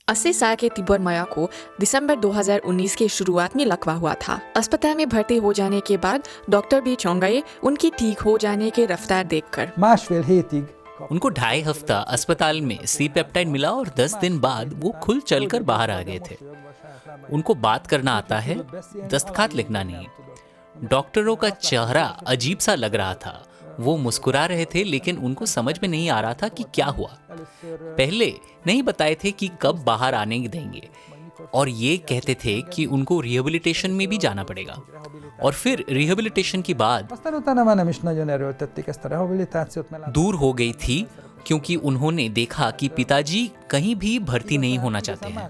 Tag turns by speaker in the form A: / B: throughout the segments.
A: 80 साल के तिब्बत माया को दिसंबर 2019 के शुरुआत में लकवा हुआ था। अस्पताल में भर्ती हो जाने के बाद डॉक्टर भी चौंक गए उनकी ठीक हो जाने की रफ्तार देखकर।
B: másfél hétig
C: उनको 2.5 हफ्ता अस्पताल में सी पेप्टाइड मिला और 10 दिन बाद वो खुल चलकर बाहर आ गए थे। उनको बात करना आता है, दस्तखत लिखना नहीं। डॉक्टरों का चेहरा अजीब सा लग रहा था। वो मुस्कुरा रहे थे लेकिन उनको समझ में नहीं आ रहा था कि क्या हुआ। पहले नहीं बताए थे कि कब बाहर आने देंगे और ये कहते थे कि उनको रिहेबिलिटेशन में भी जाना पड़ेगा और फिर रिहेबिलिटेशन के बाद
B: aztán utána már nem is nagyon erőltették ezt a rehabilitációt, mert
C: दूर हो गई थी क्योंकि उन्होंने देखा कि पिताजी कहीं भी भर्ती नहीं होना चाहते हैं।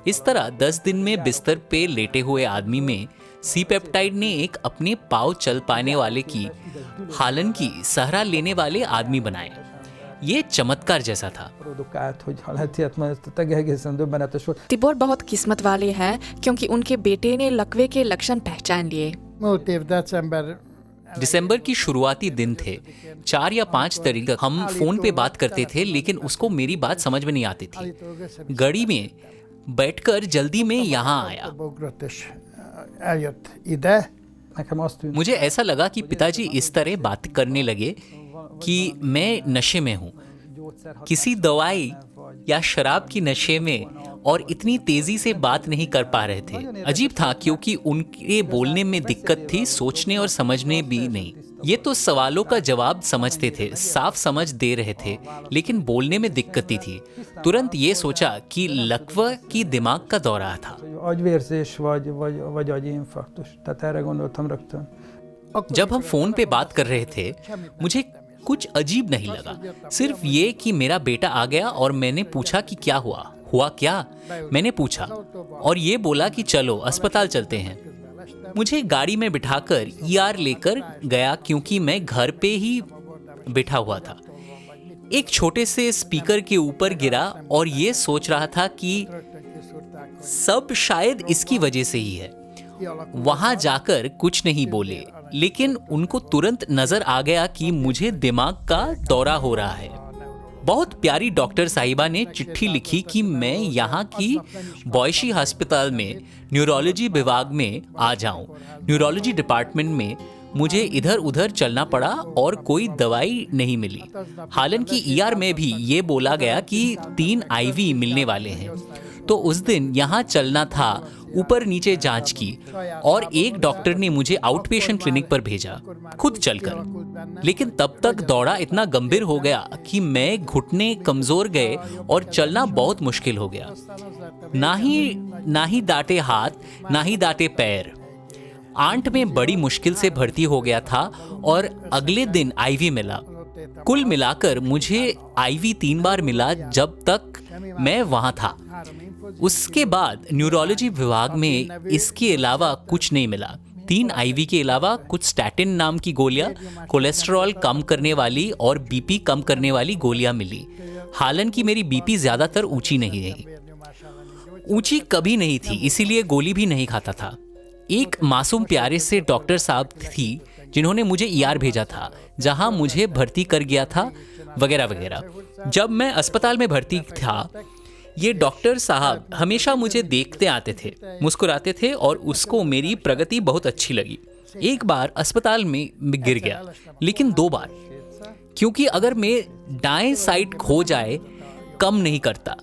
C: इस तरह 10 दिन में बिस्तर पे लेटे हुए आदमी में सी पेप्टाइड ने एक अपने पाँव चल पाने वाले की हालन की सहारा लेने वाले आदमी बनाए। ये चमत्कार जैसा था।
B: produkált, hogy ha lehet ilyet mondani, ez egészen döbbenetes volt.
A: Tibet बहुत किस्मत वाले हैं क्योंकि उनके बेटे ने लकवे के लक्षण पहचान लिए।
D: Múlt év december
C: दिसंबर की शुरुआती दिन थे। 4 या 5 तारीख तक हम फोन पे बात करते थे लेकिन उसको मेरी बात समझ में नहीं आती थी। गाड़ी में बैठकर जल्दी में यहाँ आया।
D: beugrott és eljött ide.
B: Nekem azt tűnt,
C: मुझे ऐसा लगा कि पिताजी इस तरह बात करने लगे कि मैं नशे में हूँ, किसी दवाई या शराब की नशे में, और इतनी तेजी से बात नहीं कर पा रहे थे। अजीब था क्योंकि उनके बोलने में दिक्कत थी, सोचने और समझने भी नहीं। ये तो सवालों का जवाब समझते थे, साफ समझ दे रहे थे, लेकिन बोलने में दिक्कत थी। तुरंत ये सोचा कि लकवा की दिमाग का दौरा था।
B: agyvérzés vagy agyinfarktus. Tehát erre gondoltam rögtön.
C: जब हम फोन पे बात कर रहे थे मुझे कुछ अजीब नहीं लगा, सिर्फ ये कि मेरा बेटा आ गया और मैंने पूछा कि क्या हुआ क्या। मैंने पूछा और ये बोला कि चलो अस्पताल चलते हैं। मुझे गाड़ी में बिठाकर ईआर लेकर गया क्योंकि मैं घर पे ही बैठा हुआ था। एक छोटे से स्पीकर के ऊपर गिरा और ये सोच रहा था कि सब शायद इसकी वजह से ही है। वहां जाकर कुछ नहीं बोले लेकिन उनको तुरंत नजर आ गया कि मुझे दिमाग का दौरा हो रहा है। बहुत प्यारी डॉक्टर साहिबा ने चिट्ठी लिखी कि मैं यहाँ की बॉयशी अस्पताल में न्यूरोलॉजी विभाग में आ जाऊं। न्यूरोलॉजी डिपार्टमेंट में मुझे इधर उधर चलना पड़ा और कोई दवाई नहीं मिली। हालांकि ईआर में भी ये बोला गया कि 3 आईवी मिलने वाले हैं। तो उस दिन यहाँ चलना था, ऊपर नीचे जांच की और एक डॉक्टर ने मुझे आउटपेशेंट क्लिनिक पर भेजा खुद चलकर। लेकिन तब तक दौरा इतना गंभीर हो गया कि मैं घुटने कमजोर गए और चलना बहुत मुश्किल हो गया। ना ही दाटे हाथ, ना ही दाटे पैर। आंट में बड़ी मुश्किल से भर्ती हो गया था और अगले दिन आईवी मिला। कुल मिलाकर मुझे आईवी 3 बार मिला जब तक मैं वहां था। उसके बाद न्यूरोलॉजी विभाग में इसके अलावा कुछ नहीं मिला। 3 आईवी के अलावा कुछ स्टैटिन नाम की गोलियां, कोलेस्ट्रॉल कम करने वाली और बीपी कम करने वाली गोलियां मिली। हालांकि मेरी बीपी ज्यादातर ऊंची नहीं रही, ऊंची कभी नहीं थी, इसीलिए गोली भी नहीं खाता था। एक मासूम प्यारे से डॉक्टर साहब थी जिन्होंने मुझे ईआर भेजा था जहां मुझे भर्ती कर गया था वगैरह वगैरह। जब मैं अस्पताल में भर्ती था ये डॉक्टर साहब हमेशा मुझे देखते आते थे, मुस्कुराते थे और उसको मेरी प्रगति बहुत अच्छी लगी। एक बार अस्पताल में गिर गया, लेकिन 2 बार, क्योंकि अगर मैं दाएं साइड खो जाए कम नहीं करता,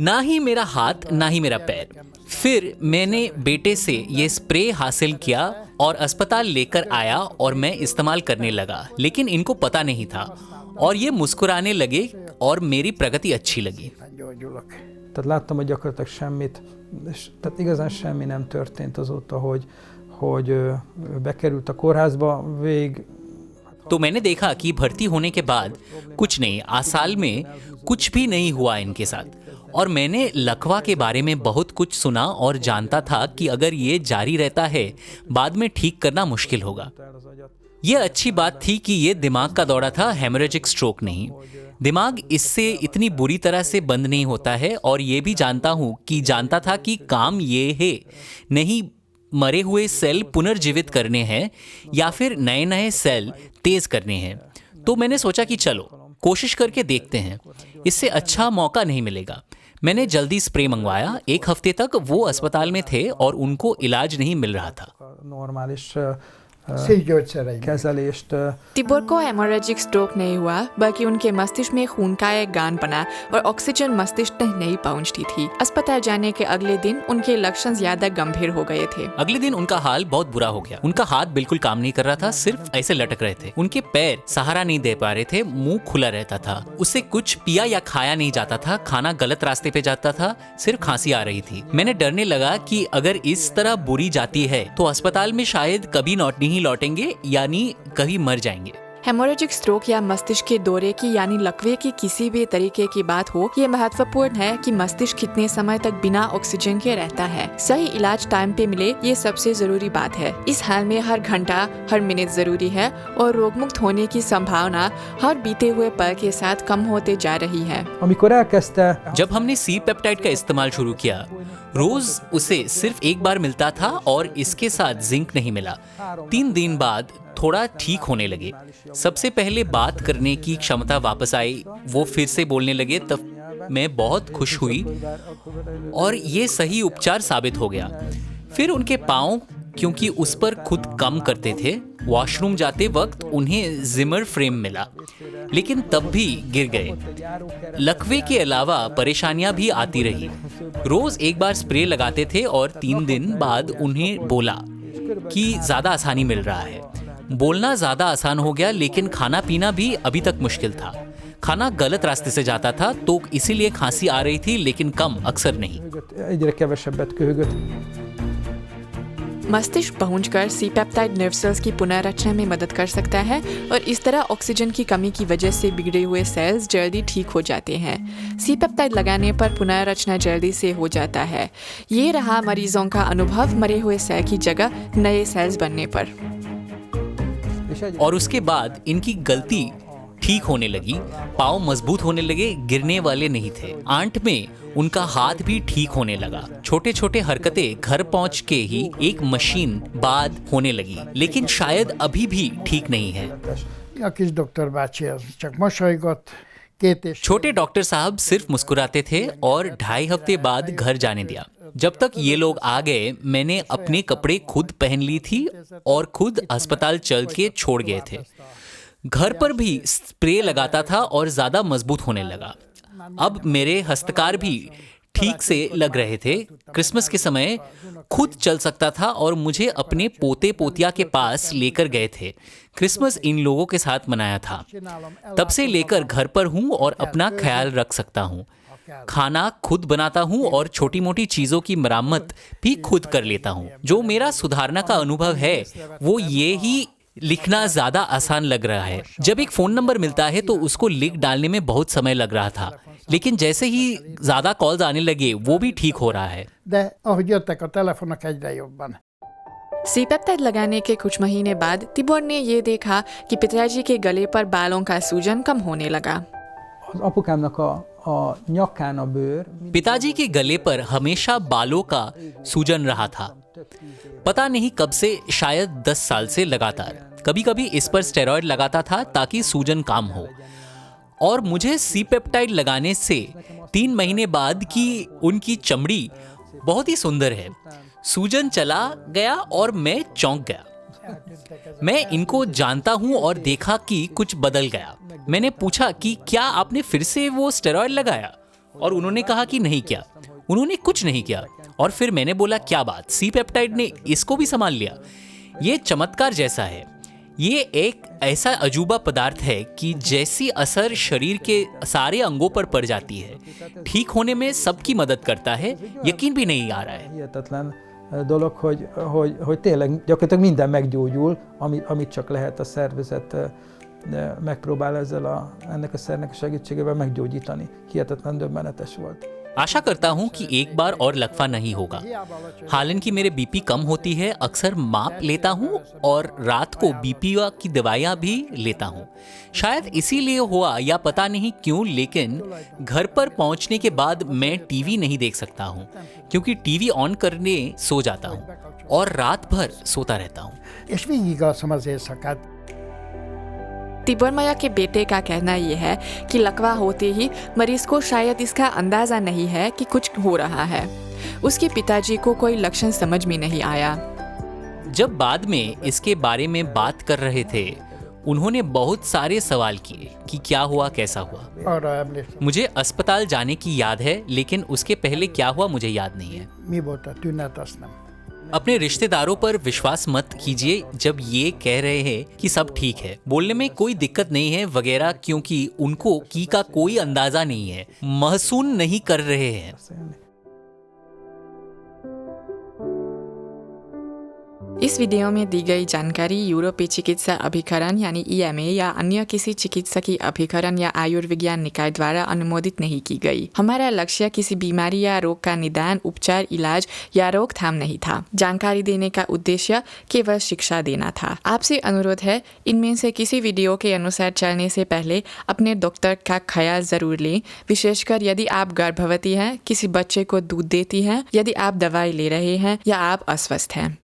C: ना ही मेरा हाथ ना ही मेरा पैर। फिर मैंने बेटे से ये स्प्रे हासिल किया और अस्पताल लेकर आया और मैं इस्तेमाल करने लगा, लेकिन इनको पता नहीं था और ये मुस्कुराने लगे और मेरी प्रगति अच्छी लगी।
D: gyógyulok.
B: Tehát láttam, hogy gyakorlatilag semmit, tehát igazán semmi nem történt azóta, hogy bekerült a kórházba, végig.
C: तो मैंने देखा कि भर्ती होने के बाद कुछ नहीं, आसाल में कुछ भी नहीं हुआ इनके साथ। और मैंने लकवा के बारे में बहुत कुछ सुना और जानता था कि अगर ये जारी रहता है बाद में ठीक करना मुश्किल होगा। ये अच्छी बात थी कि ये दिमाग का दौरा था, हेमोरेजिक स्ट्रोक नहीं। दिमाग इससे इतनी बुरी तरह से बंद नहीं होता है और ये भी जानता था कि काम ये है नहीं मरे हुए सेल पुनर्जीवित करने हैं या फिर नए नए सेल तेज करने हैं। तो मैंने सोचा कि चलो कोशिश करके देखते हैं, इससे अच्छा मौका नहीं मिलेगा। मैंने जल्दी स्प्रे मंगवाया। 1 हफ्ते तक वो अस्पताल में थे और उनको इलाज नहीं मिल रहा था।
B: Normális
D: Szívgyógyszereim.
B: kezelést.
A: तिब्बोर को हेमोरेजिक स्ट्रोक नहीं हुआ, बल्कि उनके मस्तिष्क में खून का एक गान बना और ऑक्सीजन मस्तिष्क तक नहीं पहुंचती थी। अस्पताल जाने के अगले दिन उनके लक्षण ज्यादा गंभीर हो गए थे।
C: अगले दिन उनका हाल बहुत बुरा हो गया। उनका हाथ बिल्कुल काम नहीं कर रहा था, सिर्फ ऐसे लटक रहे थे। उनके पैर सहारा नहीं दे पा रहे थे, मुंह खुला रहता था, उससे कुछ पिया या खाया नहीं जाता था, खाना गलत रास्ते पे जाता था, सिर्फ खांसी आ रही थी। मैंने डरने लगा कि अगर इस तरह बुरी जाती है तो अस्पताल में शायद कभी नहीं लौटेंगे, यानी कभी मर जाएंगे।
A: हेमोरेजिक स्ट्रोक या मस्तिष्क के दौरे की यानी लकवे की किसी भी तरीके की बात हो, ये महत्वपूर्ण है कि मस्तिष्क कितने समय तक बिना ऑक्सीजन के रहता है। सही इलाज टाइम पे मिले, ये सबसे जरूरी बात है। इस हाल में हर घंटा हर मिनट जरूरी है और रोगमुक्त होने की संभावना हर बीते हुए पल के साथ कम होते जा रही है।
B: Amikor elkezdte,
C: जब हमने सी पेप्टाइड का इस्तेमाल शुरू किया, रोज उसे सिर्फ एक बार मिलता था और इसके साथ जिंक नहीं मिला। 3 दिन बाद थोड़ा ठीक होने लगे। सबसे पहले बात करने की क्षमता वापस आई, वो फिर से बोलने लगे, तब मैं बहुत खुश हुई और ये सही उपचार साबित हो गया। फिर उनके पाँव, क्योंकि उस पर खुद कम करते थे, वॉशरूम जाते वक्त उन्हें जिमर फ्रेम मिला, लेकिन तब भी गिर गए। लकवे के अलावा परेशानियां भी आती रही। रोज एक बार स्प्रे लगाते थे और 3 दिन बाद उन्हें बोला कि ज्यादा आसानी मिल रहा है। बोलना ज्यादा आसान हो गया, लेकिन खाना पीना भी अभी तक मुश्किल था। खाना गलत रास्ते से जाता था, तो इसीलिए खांसी आ रही थी, लेकिन कम, अक्सर नहीं।
B: egyre kevesebbet köhögött.
A: मस्तिष्क पहुंचकर सी पेप्टाइड नर्व सेल्स की पुनर्रचना में मदद कर सकता है और इस तरह ऑक्सीजन की कमी की वजह से बिगड़े हुए सेल्स जल्दी ठीक हो जाते हैं। सी पेप्टाइड लगाने पर पुनर्रचना जल्दी से हो जाता है। ये रहा मरीजों का अनुभव मरे हुए सेल की जगह नए सेल्स बनने पर।
C: और उसके बाद इनकी गलती ठीक होने लगी, पाँव मजबूत होने लगे, गिरने वाले नहीं थे। आंट में उनका हाथ भी ठीक होने लगा। छोटे छोटे हरकतें घर पहुंच के ही एक मशीन बाद होने लगी, लेकिन शायद अभी भी ठीक नहीं है।
D: A kis doktor bácsi az csak mosolygott. 2 és
C: छोटे डॉक्टर साहब सिर्फ मुस्कुराते थे और 2.5 हफ्ते बाद घर जाने दिया। जब तक ये लोग आ गए, मैंने अपने कपड़े खुद पहन ली थी और खुद अस्पताल चल के छोड़ गए थे। घर पर भी स्प्रे लगाता था और ज्यादा मजबूत होने लगा। अब मेरे हस्तकार भी ठीक से लग रहे थे। क्रिसमस के समय खुद चल सकता था और मुझे अपने पोते पोतिया के पास लेकर गए थे। क्रिसमस इन लोगों के साथ मनाया था। तब से लेकर घर पर हूँ और अपना ख्याल रख सकता हूँ। खाना खुद बनाता हूँ और छोटी मोटी चीजों की मरम्मत भी खुद कर लेता हूँ। जो मेरा सुधारना का अनुभव है, वो ये ही लिखना ज्यादा आसान लग रहा है। जब एक फोन नंबर मिलता है तो उसको लिख डालने में बहुत समय लग रहा था, लेकिन जैसे ही ज्यादा कॉल्स आने लगे, वो भी ठीक हो रहा है।
D: De ahogy jöttek a telefonok, egyre jobban.
A: C peptide लगाने के कुछ महीने बाद तिब्बोर ने ये देखा कि पिताजी के गले पर बालों का सूजन कम होने लगा।
B: Az apukámnak a nyakán a bőr,
C: पिताजी के गले पर हमेशा बालों का सूजन रहा था। पता नहीं कब से, शायद 10 साल से लगातार। कभी कभी इस पर स्टेरॉइड लगाता था ताकि सूजन काम हो। और मुझे सी पेप्टाइड लगाने से 3 महीने बाद की उनकी चमड़ी बहुत ही सुंदर है। सूजन चला गया और मैं चौंक गया। मैं इनको जानता हूं और देखा कि कुछ बदल गया। मैंने पूछा कि क्या आपने फिर से वो स्टेरॉइड लगाया, और उन्होंने कहा कि नहीं किया, उन्होंने कुछ नहीं किया। और फिर मैंने बोला, क्या बात, सी पेप्टाइड ने इसको भी संभाल लिया? ये चमत्कार जैसा है। ये एक ऐसा अजूबा पदार्थ है कि जैसी असर शरीर के सारे अंगों पर पड़ जाती है, ठीक होने में सबकी मदद करता है। यकीन भी नहीं आ रहा है।
B: hihetetlen dolog, hogy tényleg gyakorlatilag minden meggyógyul, amit csak lehet a szervezet megpróbál ennek a szernek a segítségével meggyógyítani. Hihetetlen döbbenetes volt.
C: आशा करता हूं कि एक बार और लकवा नहीं होगा। हालांकि मेरे बीपी कम होती है, अक्सर माप लेता हूं और रात को बीपी की दवाइयां भी लेता हूं। शायद इसीलिए हुआ या पता नहीं क्यों, लेकिन घर पर पहुंचने के बाद मैं टीवी नहीं देख सकता हूं, क्योंकि टीवी ऑन करने सो जाता हूं और रात भर सोता रहता हूं।
D: És végigalszom az éjszakát.
A: तिबोरमाया के बेटे का कहना यह है कि लकवा होते ही मरीज को शायद इसका अंदाजा नहीं है कि कुछ हो रहा है। उसके पिताजी को कोई लक्षण समझ में नहीं आया।
C: जब बाद में इसके बारे में बात कर रहे थे, उन्होंने बहुत सारे सवाल किए कि क्या हुआ, कैसा हुआ।
D: arra
C: मुझे अस्पताल जाने की याद है, लेकिन उसके पहले क्या हुआ मुझे याद नहीं है।
D: mi volt a tünet, azt nem.
C: अपने रिश्तेदारों पर विश्वास मत कीजिए जब ये कह रहे हैं कि सब ठीक है, बोलने में कोई दिक्कत नहीं है वगैरह, क्योंकि उनको की का कोई अंदाजा नहीं है, महसूस नहीं कर रहे हैं।
A: इस वीडियो में दी गई जानकारी यूरोपीय चिकित्सा अभिकरण यानी EMA या अन्य किसी चिकित्सकीय अभिकरण या आयुर्विज्ञान निकाय द्वारा अनुमोदित नहीं की गई। हमारा लक्ष्य किसी बीमारी या रोग का निदान, उपचार, इलाज या रोकथाम नहीं था। जानकारी देने का उद्देश्य केवल शिक्षा देना था। आपसे अनुरोध है, इनमें से किसी वीडियो के अनुसार चलने से पहले अपने डॉक्टर का ख्याल जरूर लें, विशेषकर यदि आप गर्भवती हैं, किसी बच्चे को दूध देती हैं, यदि आप दवाई ले रहे हैं या आप अस्वस्थ हैं।